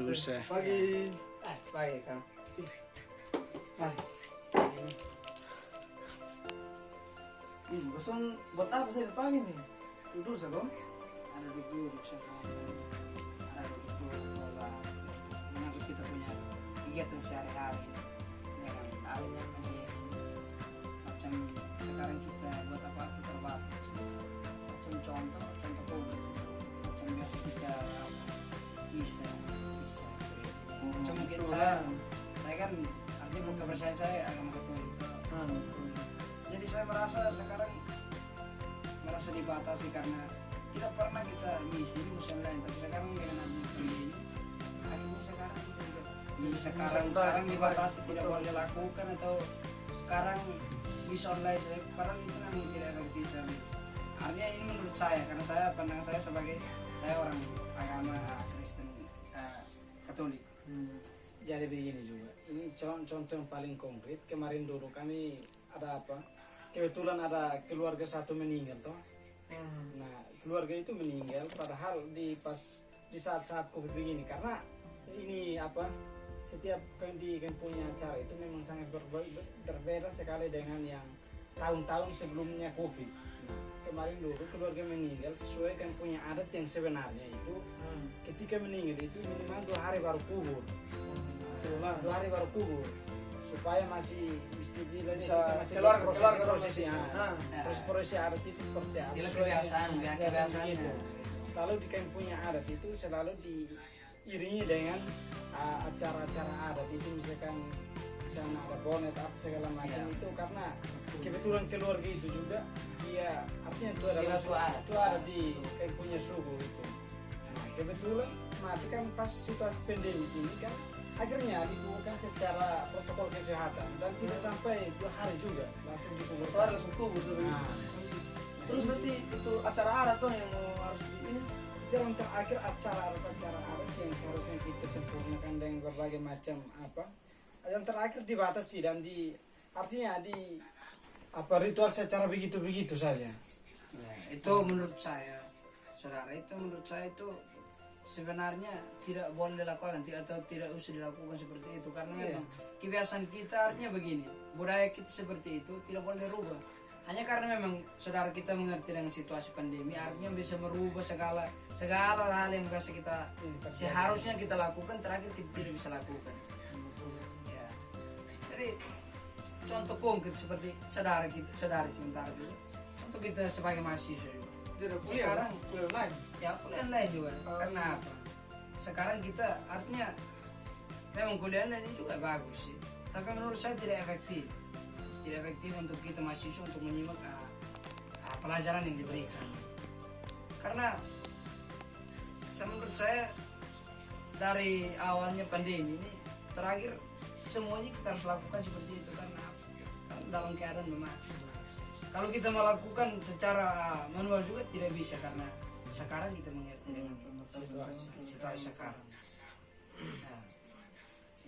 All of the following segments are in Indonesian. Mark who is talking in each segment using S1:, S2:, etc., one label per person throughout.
S1: susah.
S2: Pagi.
S3: Pagi kan.
S2: Ini bosan buat apa sih pagi nih? Duduk saja dong.
S3: Ada duduk sama ada duduk bola. Menyangkut kita punya kegiatan sehari-hari. Ya kan, awalnya macam sekarang kita buat apa-apa terbatas. Macam contoh macam biasa kita bisa macam mungkin saya kan artinya bukan percaya saya agama Katolik. Jadi saya merasa sekarang dibatasi karena tidak pernah kita misi musim lain, tapi sekarang dengan adanya ini akhirnya sekarang kita juga sekarang dibatasi tidak boleh lakukan atau sekarang bisa online. Padahal itu memang tidak efektif. Artinya ini menurut saya karena saya pandangan saya sebagai saya orang agama Kristen Katolik.
S1: Jadi begini juga, ini contoh yang paling konkret. Kemarin dulu kami ada apa? Kebetulan ada keluarga satu meninggal toh. Nah keluarga itu meninggal padahal di saat-saat Covid begini, karena ini apa? Setiap di punya acara itu memang sangat berbeda sekali dengan yang tahun-tahun sebelumnya Covid. Nah, kemarin dulu keluarga meninggal sesuai kan punya adat yang sebenarnya itu ketika meninggal itu minimal 2 hari baru kubur. 2 hari baru kubur supaya masih bisa keluar prosesnya. Terus proses adat itu seperti
S3: istilah kebiasaan
S1: gitu. Lalu di kampungnya adat itu selalu diiringi dengan acara-acara adat itu, misalkan sana ada bonet apa segala macam itu, karena kebetulan keluarga itu juga dia artinya itu ada di kampungnya suku itu. Nah, kebetulan mati kan pas situasi pandemi ini kan akhirnya dikuburkan secara protokol kesehatan dan tidak sampai 2 hari juga langsung dikuburkan.
S2: Langsung kubur. Terus nanti itu acara adat tuh yang harus ini.
S1: Jalan terakhir acara adat yang seharusnya kita sempurnakan dengan berbagai macam apa. Yang terakhir dibatasi dan artinya ritual secara begitu saja.
S3: Ya, itu menurut saya, saudara, itu sebenarnya tidak boleh dilakukan atau tidak usah dilakukan seperti itu karena memang kebiasaan kita artinya begini, budaya kita seperti itu tidak boleh dirubah. Hanya karena memang saudara kita mengerti dengan situasi pandemi artinya bisa merubah segala hal yang biasa kita seharusnya kita lakukan terakhir kita tidak bisa lakukan. Ya. Jadi contoh konkret seperti saudari sementara dulu. Untuk kita sebagai mahasiswa juga.
S2: Sekarang kuliah online.
S3: Ya kuliah online juga. Karena apa? Sekarang kita artinya memang kuliah online ini juga bagus sih. Tapi menurut saya tidak efektif. Tidak efektif untuk kita mahasiswa untuk menyimak pelajaran yang diberikan. Karena menurut saya dari awalnya pandemi ini terakhir semuanya kita harus lakukan seperti itu karena dalam keadaan memaksa. Kalau kita melakukan secara manual juga tidak bisa karena sekarang kita mengerti dengan situasi sekarang.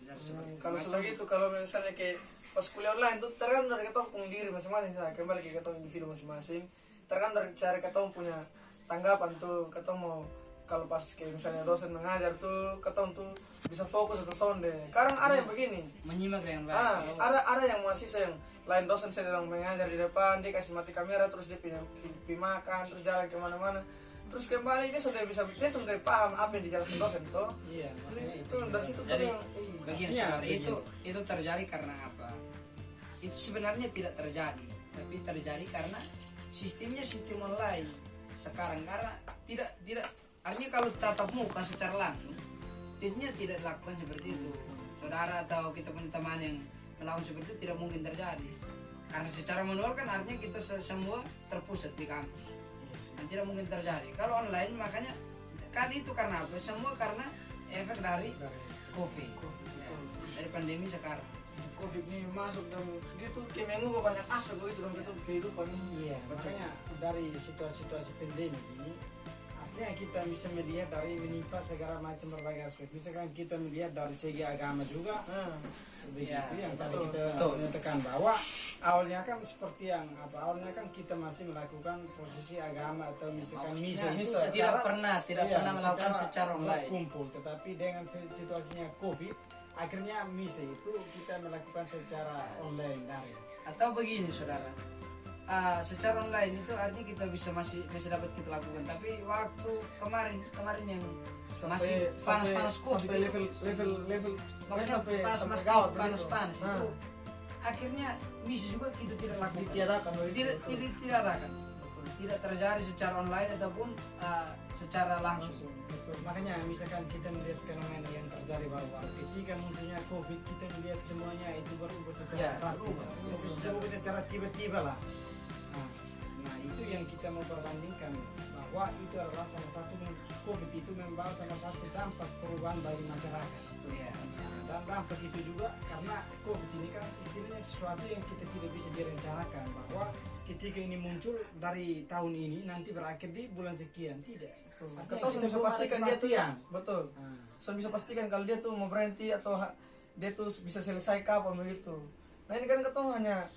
S3: Nah,
S2: kalau seperti itu, kalau misalnya kayak pas kuliah online itu tergantung dari kita punya diri masing-masing. Kembali ke kita individu masing-masing. Tergantung dari cara kita punya tanggapan tuh. Kita mau kalau pas kayak misalnya dosen mengajar tuh, kita tuh bisa fokus atau sonde. Sekarang ada yang begini.
S3: Menyimak dengan baik.
S2: Ada yang mahasiswa yang lain dosen sedang mengajar di depan, dia kasih mati kamera terus dia pergi makan terus jalan kemana-mana, terus kembali dia sudah paham apa yang dijelaskan dosen tuh.
S1: Iya,
S2: itu dari situ
S3: jadi
S2: yang
S3: begini saudara, itu terjadi karena apa? Itu sebenarnya tidak terjadi, tapi terjadi karena sistemnya sistem online sekarang, karena tidak artinya kalau tatap muka secara langsung intinya tidak dilakukan seperti itu. Saudara atau kita punya teman yang melakukan seperti itu tidak mungkin terjadi karena secara manual kan artinya kita semua terpusat di kampus dan tidak mungkin terjadi. Kalau online makanya kan itu karena apa? Semua karena efek dari COVID ya, dari pandemi sekarang.
S2: COVID ini masuk dan gitu kayak mengubah banyak aspek begitu dalam kehidupan ini.
S1: Iya, makanya dari situasi pandemi ini artinya kita bisa melihat dari menimpa segala macam berbagai aspek. Misalkan kita melihat dari segi agama juga begitu yang tadi kita menyatakan bahwa awalnya kan seperti yang awalnya kan kita masih melakukan prosesi agama atau misalkan misa itu
S3: tidak pernah melakukan secara online
S1: kumpul, tetapi dengan situasinya COVID akhirnya misa itu kita melakukan secara online daring.
S3: atau begini saudara, secara online itu artinya kita masih dapat kita lakukan, tapi waktu kemarin yang masih panas COVID
S2: sampai level
S3: makanya panas itu akhirnya misi juga kita tidak lakukan, tidak terjadi secara online ataupun secara langsung.
S1: Betul. Makanya misalkan kita melihat fenomena yang terjadi baru-baru ketika munculnya COVID, kita melihat semuanya itu berubah secara drastis, berubah secara tiba-tiba lah. Nah itu yang kita mau perbandingkan, bahwa itu adalah salah satu COVID itu membawa salah satu dampak perubahan bagi masyarakat. Dan dampak itu juga karena COVID ini kan istilahnya sesuatu yang kita tidak bisa direncanakan, bahwa ketika ini muncul dari tahun ini nanti berakhir di bulan sekian, tidak.
S2: Kita bisa pastikan dia tuh betul. Saya bisa pastikan kalau dia tuh mau berhenti atau dia tuh bisa selesai kapan begitu. Nah ini kan kita hanya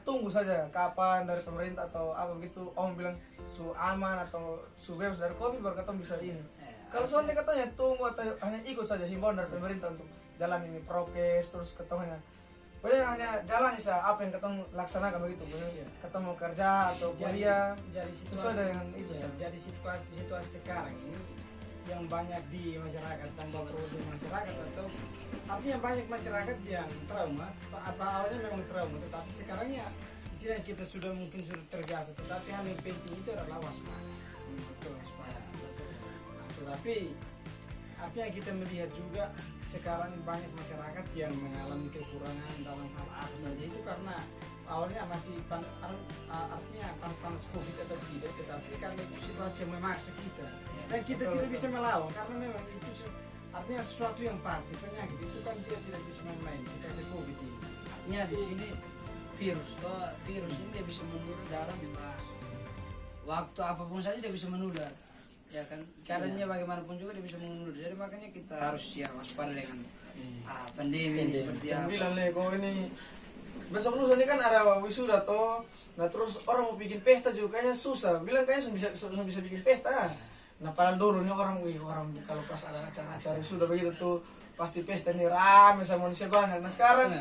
S2: tunggu saja kapan dari pemerintah atau apa begitu om bilang su aman atau su bebas dari COVID baru kita bisa ini. Kalau soalnya katanya tunggu atau hanya ikut saja himbauan dari pemerintah untuk jalan ini prokes, terus katanya pokoknya hanya jalan saja apa yang kita laksanakan begitu. Kita mau kerja atau kuliah,
S1: jadi situasi
S2: sesuai dengan itu.
S1: Jadi situasi sekarang ini yang banyak di masyarakat, tambah perlu di masyarakat, atau artinya banyak masyarakat yang trauma. Awalnya memang trauma, tetapi sekarangnya istilahnya kita mungkin sudah terbiasa, tetapi hal yang penting itu adalah waspada. Betul, waspada. Tetapi artinya kita melihat juga sekarang banyak masyarakat yang mengalami kekurangan dalam hal apa saja, itu karena awalnya masih artinya panas COVID atau tidak, tetapi karena itu situasi yang memaksa kita dan kita tidak bisa melawan, karena memang itu artinya sesuatu yang pasti, penyakit itu kan dia tidak bisa main-main situasi COVID ini.
S3: Artinya di sini virus ini dia bisa menular dalam waktu apapun saja dia bisa menular, ya kan, caranya bagaimanapun juga dia bisa menular. Jadi makanya kita harus waspada dengan pandemi ini seperti apa.
S2: Bilang kok ini besok lusa ini kan ada wisuda toh, nah terus orang mau bikin pesta juga kayaknya susah, bilang kayaknya bisa bikin pesta. Nah padahal dulunya orang kalau pas ada acara sudah begitu tuh pasti pesta ini rame sama manusia banyak. Nah sekarang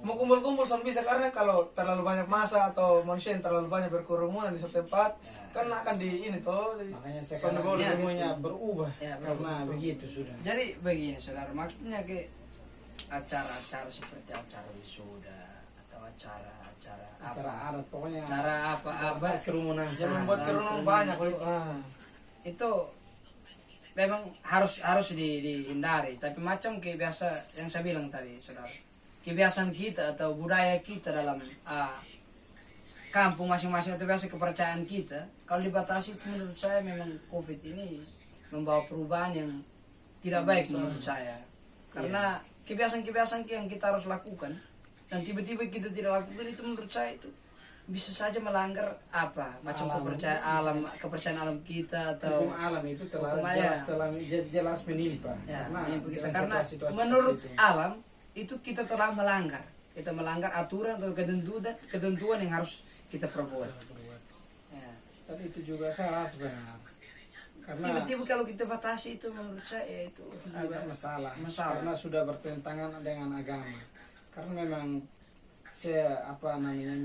S2: mau kumpul-kumpul sama bisa, karena kalau terlalu banyak masa atau manusia yang terlalu banyak berkerumunan di satu tempat kan akan di ini toh.
S1: Makanya sekarang semuanya berubah karena begitu sudah.
S3: Jadi begini saudara, maksudnya ke acara-acara seperti acara wisuda atau acara
S1: adat, pokoknya
S3: acara apa
S1: kerumunan
S2: yang membuat kerumunan banyak
S3: itu memang harus dihindari. Tapi macam kebiasaan yang saya bilang tadi saudara, kebiasaan kita atau budaya kita dalam kampung masing-masing atau biasa kepercayaan kita, kalau dibatasi itu menurut saya memang COVID ini membawa perubahan yang tidak baik menurut saya. Karena kebiasaan-kebiasaan yang kita harus lakukan dan tiba-tiba kita tidak lakukan, itu menurut saya itu bisa saja melanggar macam kepercayaan alam kita, atau
S1: hukum alam itu telah jelas menimpa.
S3: Menimpa kita karena menurut alam itu kita telah melanggar aturan atau ketentuan yang harus kita perbuat.
S1: Tapi itu juga salah sebenarnya. Karena
S3: tiba-tiba kalau kita batasi itu menurut saya itu
S1: agak masalah. Karena sudah bertentangan dengan agama. Karena memang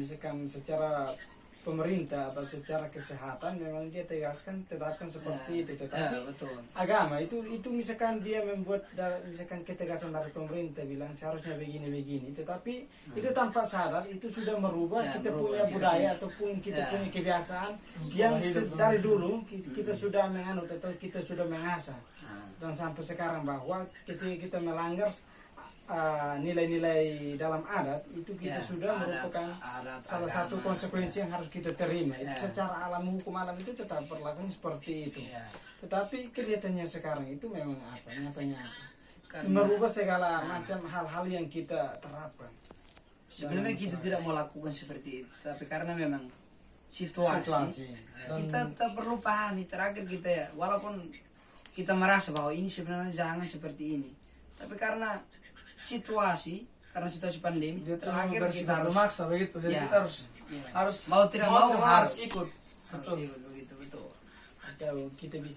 S1: misalkan secara pemerintah atau secara kesehatan memang dia tetapkan seperti itu, tetapi
S3: betul.
S1: Agama itu misalkan dia membuat misalkan ketegasan dari pemerintah bilang seharusnya begini, tetapi itu tanpa sadar itu sudah merubah kita punya budaya ataupun kita punya kebiasaan yang dari dulu kita sudah menganut atau kita sudah mengasah dan sampai sekarang, bahwa ketika kita melanggar nilai-nilai dalam adat itu kita sudah merupakan salah satu konsekuensi yang harus kita terima. Itu secara hukum alam itu tetap berlaku seperti itu. Tetapi kelihatannya sekarang itu memang nyatanya merubah segala macam hal-hal yang kita terapkan.
S3: Sebenarnya kita tidak mau lakukan seperti itu, tapi karena memang situasi. Kita perlu pahami terakhir kita walaupun kita merasa bahwa ini sebenarnya jangan seperti ini, tapi karena situasi karena situasi pandemi
S2: Dia tuh
S3: terakhir kita
S2: bersifat
S3: harus
S2: memaksa begitu. Jadi
S3: Ya.
S2: kita harus
S3: ya,
S2: harus
S3: mau tidak mau harus
S2: ikut.
S3: harus
S2: Betul.
S3: ikut begitu betul.
S1: Atau kita bisa